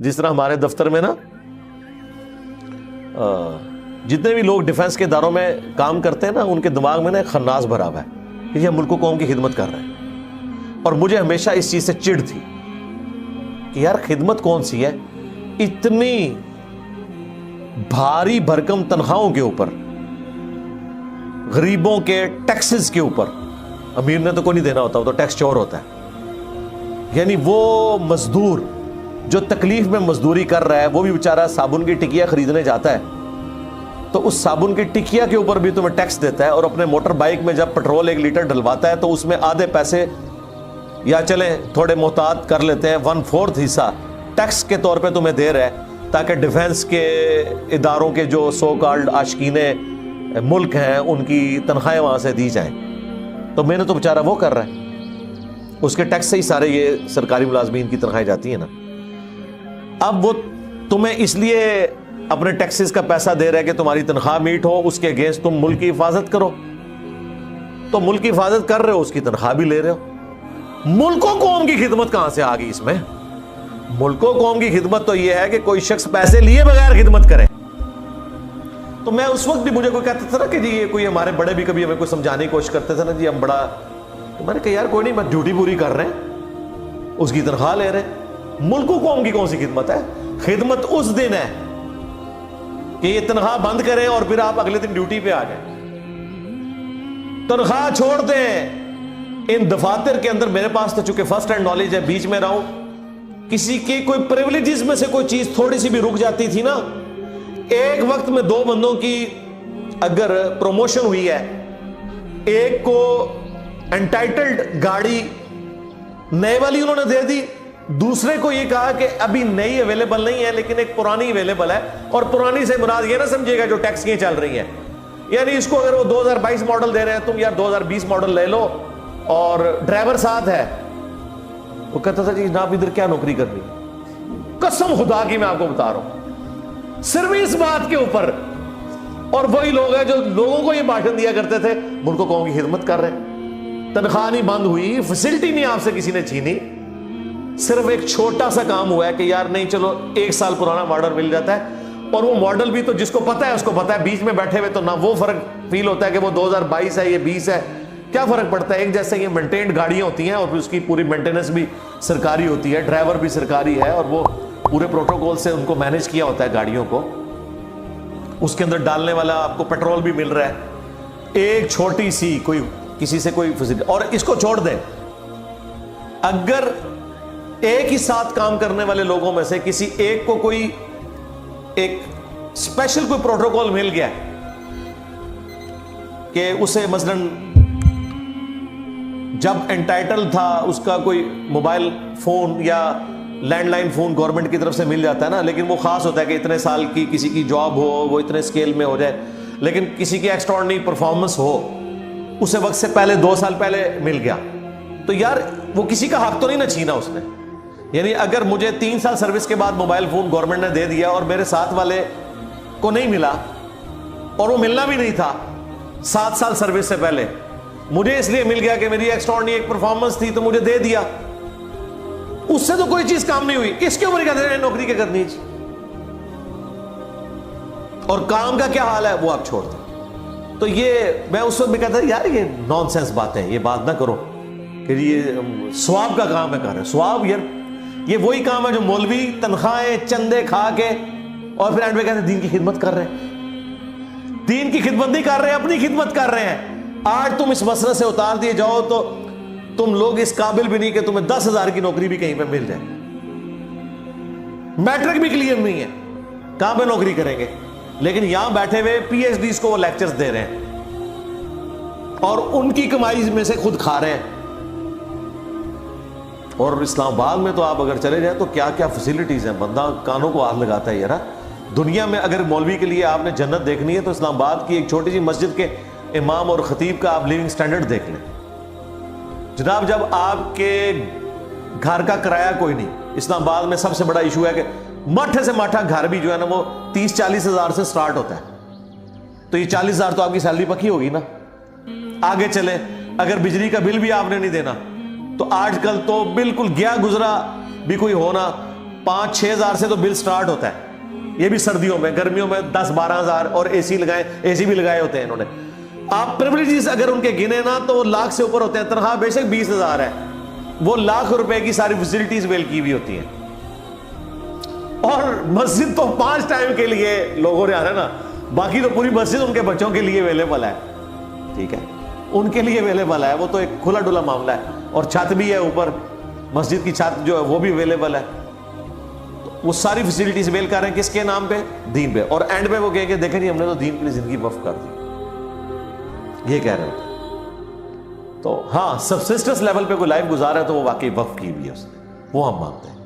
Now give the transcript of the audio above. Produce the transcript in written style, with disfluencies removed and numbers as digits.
जिस तरह हमारे दफ्तर में ना जितने भी लोग डिफेंस के इदारों में काम करते हैं ना, उनके दिमाग में ना एक खन्नास भरा हुआ है कि ये मुल्क कौम की खिदमत कर रहे हैं। और मुझे हमेशा इस चीज से चिढ़ थी कि यार खिदमत कौन सी है, इतनी भारी भरकम तनख्वाहों के ऊपर, गरीबों के टैक्सेस के ऊपर। अमीर ने तो कोई नहीं देना होता, वो तो टैक्स चोर होता है। यानी वो मजदूर जो तकलीफ में मजदूरी कर रहा है, वो भी बेचारा साबुन की टिकिया खरीदने जाता है तो उस साबुन की टिकिया के ऊपर भी तुम्हें टैक्स देता है। और अपने मोटर बाइक में जब पेट्रोल 1 लीटर डलवाता है तो उसमें आधे पैसे, या चले थोड़े मोहतात कर लेते हैं, 1/4 हिस्सा टैक्स के तौर पे तुम्हें दे रहा है, ताकि डिफेंस के इदारों के जो सो कॉल्ड आशिकीने मुल्क हैं उनकी तनख्वाहें वहां से दी जाएं। तो मैंने तो बेचारा वो कर रहा है, उसके टैक्स से ही सारे ये सरकारी मुलाजमीन की तनख्वाहें जाती हैं ना। अब वो तुम्हें इसलिए अपने टैक्सेस का पैसा दे रहा है कि तुम्हारी तनख्वाह मीट हो, उसके अगेंस्ट तुम मुल्क की हिफाजत करो। तो मुल्क की हिफाजत कर रहे हो, उसकी तनख्वाह भी ले रहे हो। मुल्कों कौम की खिदमत कहां से आ गई इसमें? मुल्कों कौम की खिदमत तो यह है कि कोई शख्स पैसे लिए बगैर खिदमत करे। तो मैं उस वक्त भी, मुझे कोई कहता था ना कि जी ये कोई, हमारे बड़े भी कभी हमें कोई समझाने की कोशिश करते थे ना जी हम बड़ा, तो मैंने कहा यार कोई नहीं, मैं ड्यूटी पूरी कर रहे हैं, उसकी तनख्वाह ले रहे हैं। मुल्कों कौम की कौन सी खिदमत है? खिदमत उस दिन है कि ये तनख्वाह बंद करें और फिर आप अगले दिन ड्यूटी पे आ जाए। तनख्वाह छोड़ दें। इन दफातर के अंदर, मेरे पास तो चूंकि फर्स्ट हैंड नॉलेज है, बीच में रहा हूं, किसी के कोई प्रिविलेजेस में से कोई चीज थोड़ी सी भी रुक जाती थी ना, एक वक्त में 2 बंदों की अगर प्रमोशन हुई है, एक को एंटाइटल्ड गाड़ी नए वाली उन्होंने दे दी, दूसरे को ये कहा कि अभी नई अवेलेबल नहीं है लेकिन एक पुरानी अवेलेबल है। और पुरानी से मुराद ये ना समझिएगा जो टैक्स की चल रही है, यानी इसको अगर वो 2022 मॉडल दे रहे हैं, तुम यार 2020 मॉडल ले लो और ड्राइवर साथ है। वो कहता था जी जनाब इधर क्या नौकरी करनी? कसम खुदा की मैं आपको बता रहा हूं, सिर्फ इस बात के ऊपर। और वही लोग हैं जो लोगों को ये भाषण दिया करते थे मुल्क कौम की खिदमत कर रहे हैं। तनख्वाह नहीं बंद हुई, फैसिलिटी नहीं आपसे किसी ने छीनी, सिर्फ एक छोटा सा काम हुआ है कि यार नहीं चलो 1 साल पुराना मॉडल मिल जाता है। और वो मॉडल भी तो जिसको पता है उसको पता है, बीच में बैठे हुए तो ना वो फर्क फील होता है कि वो 2022 है ये 20 है, क्या फर्क पड़ता है? एक जैसे ये मेंटेन्ड गाड़ियां होती हैं और फिर उसकी पूरी मेंटेनेंस भी सरकारी होती है, ड्राइवर भी सरकारी है और वो पूरे प्रोटोकॉल से उनको मैनेज किया होता है गाड़ियों को। उसके अंदर डालने वाला आपको पेट्रोल भी मिल रहा है। एक छोटी सी कोई किसी से कोई फैसिलिटी, और इसको छोड़ दें, अगर एक ही साथ काम करने वाले लोगों में से किसी एक को कोई एक स्पेशल कोई प्रोटोकॉल मिल गया कि उसे मसलन जब एंटाइटल था उसका कोई मोबाइल फोन या लैंडलाइन फोन गवर्नमेंट की तरफ से मिल जाता है ना, लेकिन वो खास होता है कि इतने साल की किसी की जॉब हो, वो इतने स्केल में हो जाए, लेकिन किसी की एक्स्ट्राऑर्डिनरी परफॉर्मेंस हो, उसे वक्त से पहले 2 साल पहले मिल गया, तो यार वो किसी का हक तो नहीं ना छीना उसने। यानी अगर मुझे 3 साल सर्विस के बाद मोबाइल फोन गवर्नमेंट ने दे दिया और मेरे साथ वाले को नहीं मिला, और वो मिलना भी नहीं था 7 साल सर्विस से पहले, मुझे इसलिए मिल गया कि मेरी एक्स्ट्राऑर्डिनरी एक परफॉर्मेंस थी तो मुझे दे दिया, उससे तो कोई चीज काम नहीं हुई। इसके ऊपर कहते हैं नौकरी क्या करनी है, और काम का क्या हाल है वो आप छोड़ दें। तो ये मैं उस वक्त भी कहता यार ये नॉनसेंस बातें, ये बात ना करो कि ये स्वाब का काम है कर रहे। स्वाब यार ये वही काम है जो मौलवी तनख्वाहें चंदे खा के और फिर एंड में कहते हैं दीन की खिदमत कर रहे हैं। दीन की खिदमत नहीं कर रहे, अपनी खिदमत कर रहे हैं। आज तुम इस मसले से उतार दिए जाओ तो तुम लोग इस काबिल भी नहीं कि तुम्हें 10,000 की नौकरी भी कहीं पे मिल जाए। मैट्रिक भी क्लियर नहीं है, कहां पे नौकरी करेंगे? लेकिन यहां बैठे हुए पीएचडी को वो लेक्चर्स दे रहे हैं और उनकी कमाई में से खुद खा रहे हैं। और इस्लामाबाद में तो आप अगर चले जाए तो क्या क्या फैसिलिटीज हैं, बंदा कानों को हाथ लगाता है यार। दुनिया में अगर मौलवी के लिए आपने जन्नत देखनी है तो इस्लामाबाद की एक छोटी सी मस्जिद के इमाम और खतीब का आप लिविंग स्टैंडर्ड देख लें जनाब। जब आपके घर का किराया कोई नहीं, इस्लामाबाद में सबसे बड़ा इशू है कि माठे से माठा घर भी जो है ना वो 30-40 हज़ार से स्टार्ट होता है, तो ये 40 हज़ार तो आपकी सैलरी पक्की होगी ना। आगे चले, अगर बिजली का बिल भी आपने नहीं देना तो आजकल तो बिल्कुल गया गुजरा भी कोई होना 5-6 हज़ार से तो बिल स्टार्ट होता है, ये भी सर्दियों में, गर्मियों में 10-12 हज़ार, और एसी भी लगाए होते हैं इन्होंने। आप प्रिविलेजेस अगर उनके गिने ना तो वो लाख से ऊपर होते हैं। तनख्वाह बेशक 20 हज़ार है, वो लाख रुपए की सारी फैसिलिटीज वेल की हुई होती हैं। और मस्जिद तो 5 टाइम के लिए लोगों ने आना ना, बाकी तो पूरी मस्जिद उनके बच्चों के लिए अवेलेबल है, ठीक है, उनके लिए अवेलेबल है, वो तो एक खुला डुला मामला है। और छत भी है ऊपर, मस्जिद की छत जो है वो भी अवेलेबल है। तो वो सारी फैसिलिटीज अवेल कर रहे हैं किसके नाम पे? दीन पे। और एंड पे वो कहेंगे देखें जी हमने तो दीन के लिए जिंदगी वक्फ कर दी, ये कह रहे होते। तो हाँ, सबसिस्टेंस लेवल पे कोई लाइफ गुजारा है तो वो वाकई वक्फ की हुई है उसने, वो हम मानते हैं।